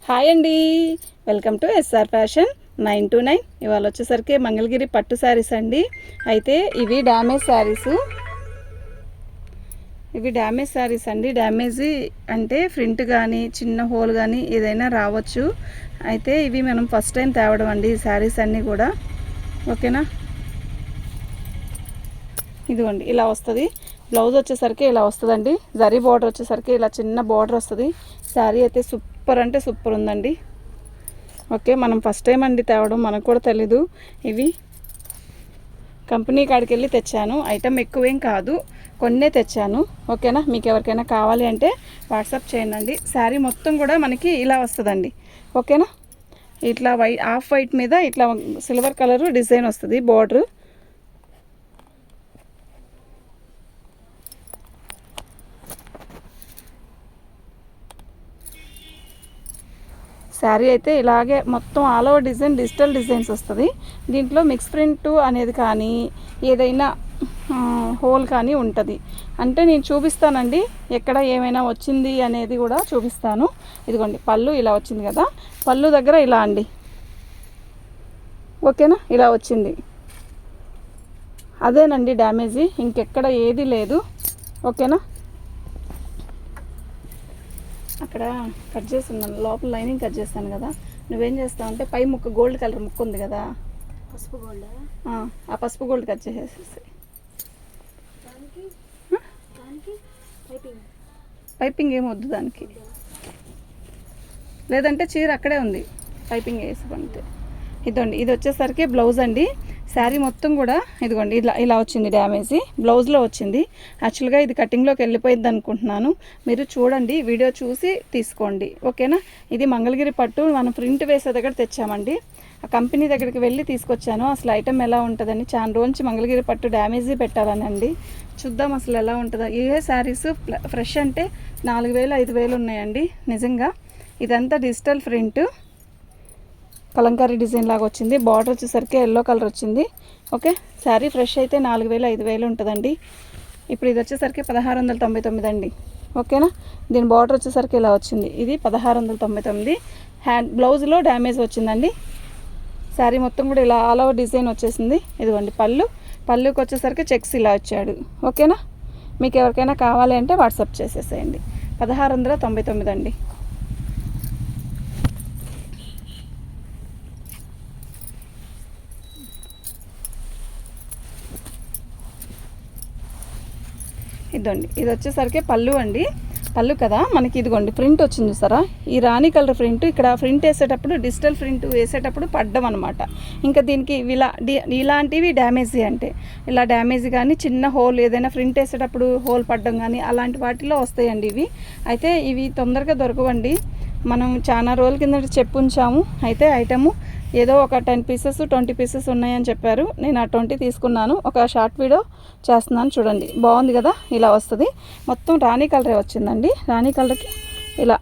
Hi అండి, welcome to SR fashion 929. ఇవాళ వచ్చేసరికి మంగళగిరి పట్టు శారీస్ అండి. అయితే ఇవి డ్యామేజ్ శారీస్ అండి. డ్యామేజ్ అంటే ప్రింట్ కానీ చిన్న హోల్ కానీ ఏదైనా రావచ్చు. అయితే ఇవి మనం ఫస్ట్ టైం తేవడం అండి ఈ శారీస్ అన్నీ కూడా. ఓకేనా, ఇదిగోండి ఇలా వస్తుంది. బ్లౌజ్ వచ్చేసరికి ఇలా వస్తుందండి. జరీ బార్డర్ వచ్చేసరికి ఇలా చిన్న బార్డర్ వస్తుంది. శారీ అయితే సూపర్ అంటే సూపర్ ఉందండి. ఓకే, మనం ఫస్ట్ టైం అండి తేవడం, మనకు కూడా తెలీదు. ఇవి కంపెనీ కాడికి వెళ్ళి తెచ్చాను. ఐటమ్ ఎక్కువేం కాదు, కొన్నే తెచ్చాను. ఓకేనా, మీకు ఎవరికైనా కావాలి అంటే వాట్సాప్ చేయండి. శారీ మొత్తం కూడా మనకి ఇలా వస్తుందండి. ఓకేనా, ఇట్లా ఆఫ్ వైట్ మీద ఇట్లా సిల్వర్ కలర్ డిజైన్ వస్తుంది బార్డర్. శారీ అయితే ఇలాగే మొత్తం all over design digital designs వస్తుంది. దీంట్లో మిక్స్ ప్రింట్ అనేది కానీ ఏదైనా హోల్ కానీ ఉంటుంది. అంటే నేను చూపిస్తానండి ఎక్కడ ఏమైనా వచ్చింది అనేది కూడా చూపిస్తాను. ఇదిగోండి పళ్ళు ఇలా వచ్చింది కదా, పళ్ళు దగ్గర ఇలా అండి. ఓకేనా, ఇలా వచ్చింది. అదేనండి డ్యామేజీ, ఇంకెక్కడ ఏది లేదు. ఓకేనా, అక్కడ కట్ చేస్తున్నాను, లోపల లైనింగ్ కట్ చేస్తాను కదా. నువ్వేం చేస్తావు అంటే పై ముక్క గోల్డ్ కలర్ ముక్క ఉంది కదా, పసుపు గోల్డ్, ఆ పసుపు గోల్డ్ కట్ చేసేసి పైపింగ్ ఏమి వద్దు దానికి, లేదంటే చీర అక్కడే ఉంది పైపింగ్ వేసుకుంటే. ఇదండి, ఇది వచ్చేసరికి బ్లౌజ్ అండి. శారీ మొత్తం కూడా ఇదిగోండి ఇలా వచ్చింది. డ్యామేజీ బ్లౌజ్లో వచ్చింది. యాక్చువల్గా ఇది కటింగ్లోకి వెళ్ళిపోయింది అనుకుంటున్నాను. మీరు చూడండి, వీడియో చూసి తీసుకోండి. ఓకేనా, ఇది మంగళగిరి పట్టు మనం ప్రింట్ వేసే దగ్గర తెచ్చామండి. ఆ కంపెనీ దగ్గరికి వెళ్ళి తీసుకొచ్చాను. అసలు ఐటమ్ ఎలా ఉంటుందని, చాలా రోజు మంగళగిరి పట్టు డ్యామేజీ పెట్టాలని అండి. చూద్దాం అసలు ఎలా ఉంటుందో. ఏ శారీస్ ఫ్రెష్ అంటే 4000 5000 ఉన్నాయండి నిజంగా. ఇదంతా డిజిటల్ ప్రింట్ కలంకారీ డిజైన్ లాగా వచ్చింది. బార్డర్ వచ్చేసరికి ఎల్లో కలర్ వచ్చింది. ఓకే, శారీ ఫ్రెష్ అయితే 4000 5000 ఉంటుందండి. ఇప్పుడు ఇది వచ్చేసరికి 1699 అండి. ఓకేనా, దీని బార్డర్ వచ్చేసరికి ఇలా వచ్చింది. ఇది 1699. బ్లౌజ్లో డ్యామేజ్ వచ్చిందండి. శారీ మొత్తం కూడా ఇలా ఆల్ ఓవర్ డిజైన్ వచ్చేసింది. ఇదిగోండి పళ్ళుకి వచ్చేసరికి చెక్స్ ఇలా వచ్చాడు. ఓకేనా, మీకు ఎవరికైనా కావాలి అంటే వాట్సాప్ చేసేసేయండి. 1699 అండి. ఇదండి, ఇది వచ్చేసరికి పళ్ళు అండి. పళ్ళు కదా మనకి. ఇదిగోండి ప్రింట్ వచ్చింది చూసారా, ఈ రాణి కలర్ ప్రింట్. ఇక్కడ ప్రింట్ వేసేటప్పుడు డిజిటల్ ప్రింట్ వేసేటప్పుడు పడ్డం అనమాట. ఇంకా దీనికి ఇలాంటివి డ్యామేజీ అంటే ఇలా డ్యామేజ్ కానీ చిన్న హోల్ ఏదైనా ప్రింట్ వేసేటప్పుడు హోల్ పడ్డం కానీ అలాంటి వాటిలో వస్తాయండి ఇవి. అయితే ఇవి తొందరగా దొరకవండి. మనం చాలా రోజుల కింద చెప్పుంచాము. అయితే ఐటము ఏదో ఒక 10 పీసెస్ 20 పీసెస్ ఉన్నాయని చెప్పారు. నేను ఆ 20 తీసుకున్నాను. ఒక షార్ట్ వీడియో చేస్తున్నాను చూడండి. బాగుంది కదా, ఇలా వస్తుంది. మొత్తం రాణి కలరే వచ్చిందండి. రాణి కలర్కి ఇలా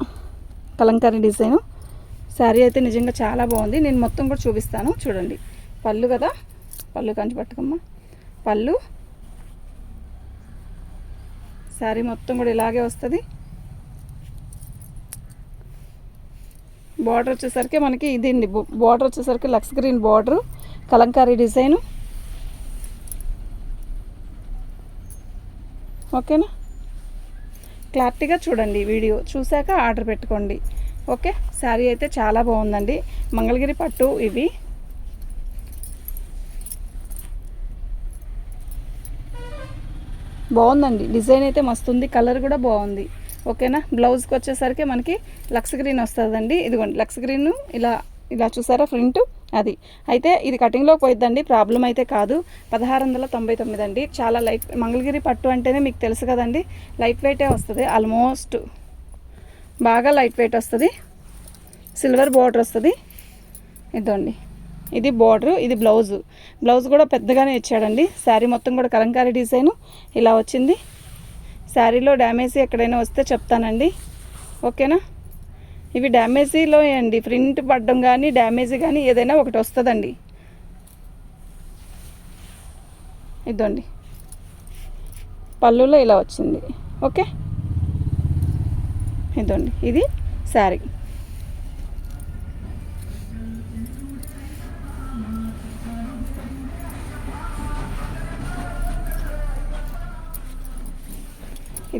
కలంకారీ డిజైను. శారీ అయితే నిజంగా చాలా బాగుంది. నేను మొత్తం కూడా చూపిస్తాను చూడండి. పళ్ళు కదా, పళ్ళు కంచి పట్టుకమ్మా. పళ్ళు శారీ మొత్తం కూడా ఇలాగే వస్తుంది. బార్డర్ వచ్చేసరికి మనకి ఇదండి. బార్డర్ వచ్చేసరికి lux green border, Kalamkari design. ఓకేనా, క్లారిటీగా చూడండి. వీడియో చూశాక ఆర్డర్ పెట్టుకోండి. ఓకే, శారీ అయితే చాలా బాగుందండి. మంగళగిరి పట్టు ఇవి. బాగుందండి, డిజైన్ అయితే మస్తుంది. కలర్ కూడా బాగుంది. ఓకేనా, బ్లౌజ్కి వచ్చేసరికి మనకి లక్స్ గ్రీన్ వస్తుందండి. ఇదిగోండి లక్స్ గ్రీన్ ఇలా చూసారా ప్రింట్ అది. అయితే ఇది కటింగ్లోకి పోయిద్దండి, ప్రాబ్లం అయితే కాదు. 1699 అండి. చాలా లైట్, మంగళగిరి పట్టు అంటేనే మీకు తెలుసు కదండి, లైట్ వెయిటే వస్తుంది. ఆల్మోస్ట్ బాగా లైట్ వెయిట్ వస్తుంది. సిల్వర్ బార్డర్ వస్తుంది. ఇదండి, ఇది బార్డరు, ఇది బ్లౌజ్ కూడా పెద్దగానే ఇచ్చాడండి. శారీ మొత్తం కూడా కలంకారీ డిజైను ఇలా వచ్చింది. శారీలో డ్యామేజీ ఎక్కడైనా వస్తే చెప్తానండి. ఓకేనా, ఇవి డ్యామేజీలో అండి. ప్రింట్ పడడం కానీ డ్యామేజీ కానీ ఏదైనా ఒకటి వస్తుందండి. ఇదండి పళ్ళులో ఇలా వచ్చింది. ఓకే, ఇదండి ఇది శారీ.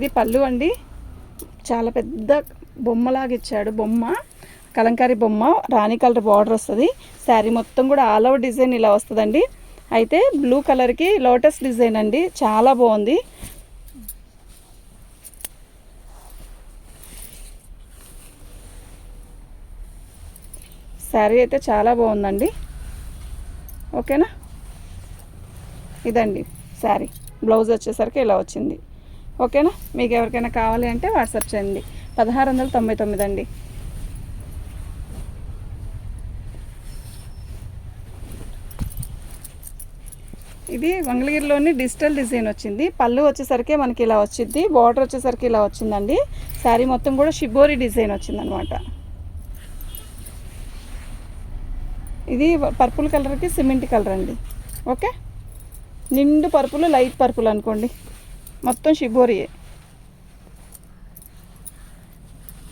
ఇది పళ్ళు అండి, చాలా పెద్ద బొమ్మలాగా ఇచ్చాడు. బొమ్మ కలంకారీ బొమ్మ, రాణి కలర్ బార్డర్ వస్తుంది. శారీ మొత్తం కూడా ఆల్ ఓవర్ డిజైన్ ఇలా వస్తుందండి. అయితే బ్లూ కలర్కి లోటస్ డిజైన్ అండి, చాలా బాగుంది. శారీ అయితే చాలా బాగుందండి. ఓకేనా, ఇదండి శారీ. బ్లౌజ్ వచ్చేసరికి ఇలా వచ్చింది. ఓకేనా, మీకు ఎవరికైనా కావాలి అంటే వాట్సాప్ చేయండి. 1699 అండి. ఇది మంగళగిరిలోని డిజిటల్ డిజైన్ వచ్చింది. పళ్ళు వచ్చేసరికి మనకి ఇలా వచ్చింది, బార్డర్ వచ్చేసరికి ఇలా వచ్చిందండి. శారీ మొత్తం కూడా షిబోరి డిజైన్ వచ్చిందనమాట. ఇది పర్పుల్ కలర్కి సిమెంట్ కలర్ అండి. ఓకే, నిండు పర్పుల్, లైట్ పర్పుల్ అనుకోండి, మొత్తం షిబోరియే.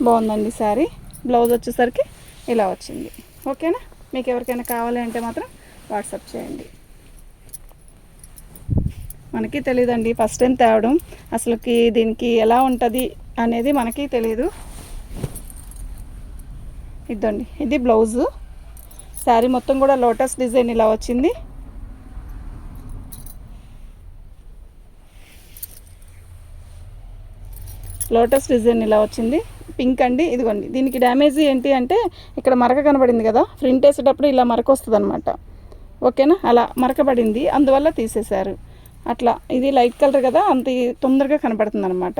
బాగుందండి శారీ. బ్లౌజ్ వచ్చేసరికి ఇలా వచ్చింది. ఓకేనా, మీకు ఎవరికైనా కావాలి అంటే మాత్రం వాట్సాప్ చేయండి. మనకి తెలియదండి, ఫస్ట్ టైం తేవడం, అసలుకి దీనికి ఎలా ఉంటుంది అనేది మనకి తెలియదు. ఇదండి, ఇది బ్లౌజు. శారీ మొత్తం కూడా లోటస్ డిజైన్ ఇలా వచ్చింది. లోటస్ డిజైన్ ఇలా వచ్చింది. పింక్ అండి, ఇదిగోండి. దీనికి డ్యామేజ్ ఏంటి అంటే ఇక్కడ మరక కనబడింది కదా, ప్రింట్ వేసేటప్పుడు ఇలా మరక వస్తుంది అనమాట. ఓకేనా, అలా మరకబడింది, అందువల్ల తీసేశారు అట్లా. ఇది లైట్ కలర్ కదా, అంత తొందరగా కనబడుతుంది అనమాట.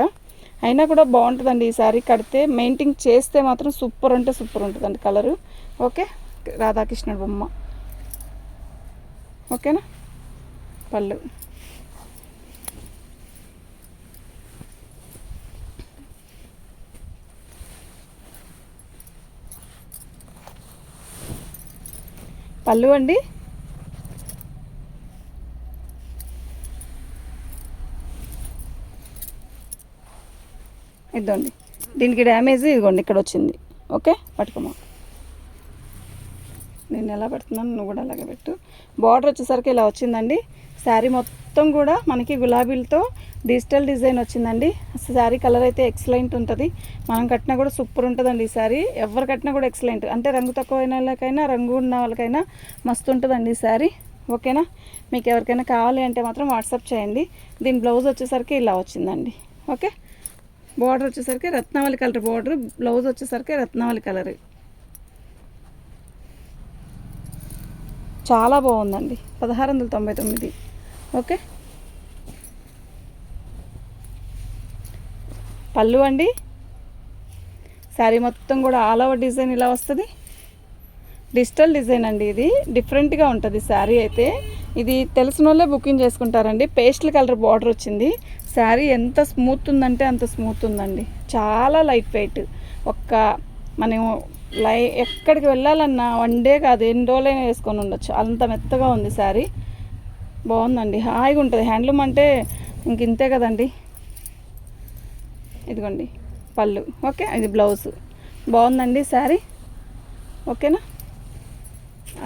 అయినా కూడా బాగుంటుందండి ఈ శారీ. కడితే మెయింటైన్ చేస్తే మాత్రం సూపర్ అంటే సూపర్ ఉంటుందండి కలరు. ఓకే, రాధాకృష్ణుడు బొమ్మ. ఓకేనా, పళ్ళు. పళ్ళు అండి, ఇదండి. దీనికి డ్యామేజ్ ఇదిగోండి ఇక్కడ వచ్చింది. ఓకే, పట్టుకోమా. నేను ఎలా పెడుతున్నాను, నువ్వు కూడా అలాగే పెట్టు. బార్డర్ వచ్చేసరికి ఇలా వచ్చిందండి. శారీ మొత్తం కూడా మనకి గులాబీలతో డిజిటల్ డిజైన్ వచ్చిందండి. శారీ కలర్ అయితే ఎక్సలెంట్ ఉంటుంది. మనం కట్టినా కూడా సూపర్ ఉంటుందండి ఈ శారీ. ఎవరు కట్టినా కూడా ఎక్సలెంట్. అంటే రంగు తక్కువైన వాళ్ళకైనా, రంగు ఉన్న వాళ్ళకైనా మస్తు ఉంటుందండి ఈ శారీ. ఓకేనా, మీకు ఎవరికైనా కావాలి అంటే మాత్రం వాట్సాప్ చేయండి. దీని బ్లౌజ్ వచ్చేసరికి ఇలా వచ్చిందండి. ఓకే, బార్డర్ వచ్చేసరికి రత్నావళి కలర్ బార్డర్, బ్లౌజ్ వచ్చేసరికి రత్నావళి కలర్. చాలా బాగుందండి. 1699. ఓకే, పళ్ళు అండి. శారీ మొత్తం కూడా ఆల్ ఓవర్ డిజైన్ ఇలా వస్తుంది. డిజిటల్ డిజైన్ అండి, ఇది డిఫరెంట్గా ఉంటుంది శారీ అయితే. ఇది తెలిసిన వాళ్ళే బుకింగ్ చేసుకుంటారండి. పేస్టల్ కలర్ బార్డర్ వచ్చింది. శారీ ఎంత స్మూత్ ఉందంటే అంత స్మూత్ ఉందండి. చాలా లైట్ వెయిట్. మనం ఎక్కడికి వెళ్ళాలన్నా వన్ డే కాదు, ఎన్ని రోజులైనా వేసుకొని ఉండొచ్చు, అంత మెత్తగా ఉంది శారీ. బాగుందండి, హాయిగా ఉంటుంది. హ్యాండ్లూమ్ అంటే ఇంక ఇంతే కదండి. ఇదిగోండి పళ్ళు. ఓకే, ఇది బ్లౌజ్. బాగుందండి శారీ. ఓకేనా,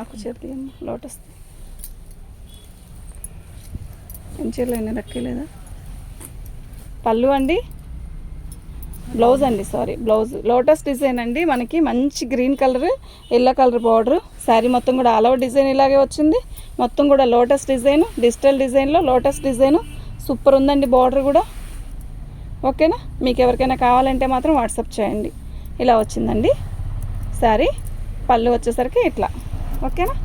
ఆకు చేతి లోటస్ ఎంచీలో ఎన్ని రక్కలేదా. పళ్ళు అండి, బ్లౌజ్ అండి, సారీ బ్లౌజ్. లోటస్ డిజైన్ అండి, మనకి మంచి green colour, yellow colour border. Sari మొత్తం కూడా ఆల్ ఓవర్ డిజైన్ ఇలాగే వచ్చింది. మొత్తం కూడా లోటస్ డిజైన్, డిజిటల్ డిజైన్లో లోటస్ డిజైన్ సూపర్ ఉందండి బార్డర్ కూడా. ఓకేనా, మీకు ఎవరికైనా కావాలంటే మాత్రం వాట్సాప్ చేయండి. ఇలా వచ్చిందండి శారీ. పళ్ళు వచ్చేసరికి ఇట్లా. ఓకేనా,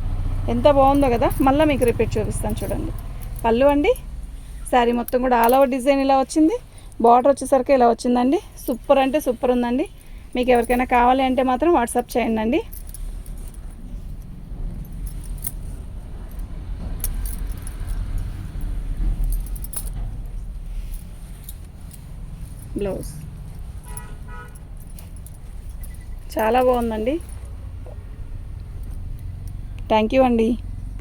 ఎంత బాగుందో కదా. మళ్ళీ మీకు రిపీట్ చూపిస్తాను చూడండి. పళ్ళు అండి, శారీ మొత్తం కూడా ఆల్ ఓవర్ డిజైన్ ఇలా వచ్చింది. బార్డర్ వచ్చేసరికి ఇలా వచ్చిందండి. సూపర్ అంటే సూపర్ ఉందండి. మీకు ఎవరికైనా కావాలి అంటే మాత్రం వాట్సాప్ చేయండి అండి. బ్లౌజ్ చాలా బాగుందండి. థ్యాంక్ యూ అండి.